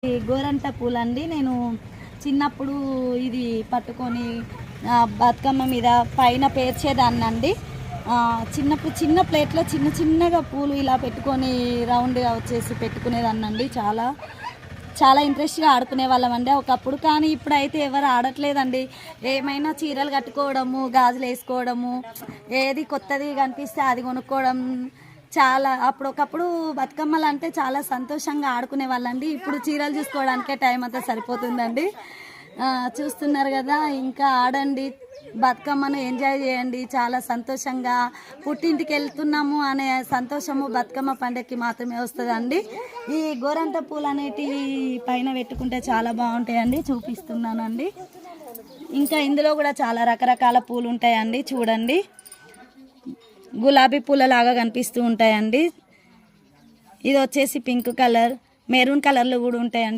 ఈ గోరంట పూలండి. నేను చిన్నప్పుడు ఇది పట్టుకొని బతుకమ్మ మీద పైన పేర్చేదాన్నండి. చిన్నప్పుడు చిన్న ప్లేట్లో చిన్న చిన్నగా పూలు ఇలా పెట్టుకొని రౌండ్గా వచ్చేసి పెట్టుకునేదాన్నండి. చాలా చాలా ఇంట్రెస్ట్గా ఆడుకునే వాళ్ళమండి ఒకప్పుడు. కానీ ఇప్పుడైతే ఎవరు ఆడట్లేదండి. ఏమైనా చీరలు కట్టుకోవడము, గాజులు వేసుకోవడము, ఏది కొత్తది కనిపిస్తే అది కొనుక్కోవడం. చాలా ఒకప్పుడు బతుకమ్మలు అంటే చాలా సంతోషంగా ఆడుకునే వాళ్ళండి. ఇప్పుడు చీరలు చూసుకోవడానికే టైం అంతా సరిపోతుందండి. చూస్తున్నారు కదా, ఇంకా ఆడండి, బతుకమ్మను ఎంజాయ్ చేయండి. చాలా సంతోషంగా పుట్టింటికి వెళ్తున్నాము అనే సంతోషము బతుకమ్మ పండుగకి మాత్రమే వస్తుందండి. ఈ గోరంట పూలు అనేటివి పైన పెట్టుకుంటే చాలా బాగుంటాయండి. చూపిస్తున్నానండి. ఇంకా ఇందులో కూడా చాలా రకరకాల పూలు ఉంటాయండి. చూడండి, గులాబీ పూలలాగా కనిపిస్తూ ఉంటాయండి. ఇది వచ్చేసి పింక్ కలర్, మెరూన్ కలర్లో కూడా ఉంటాయండి.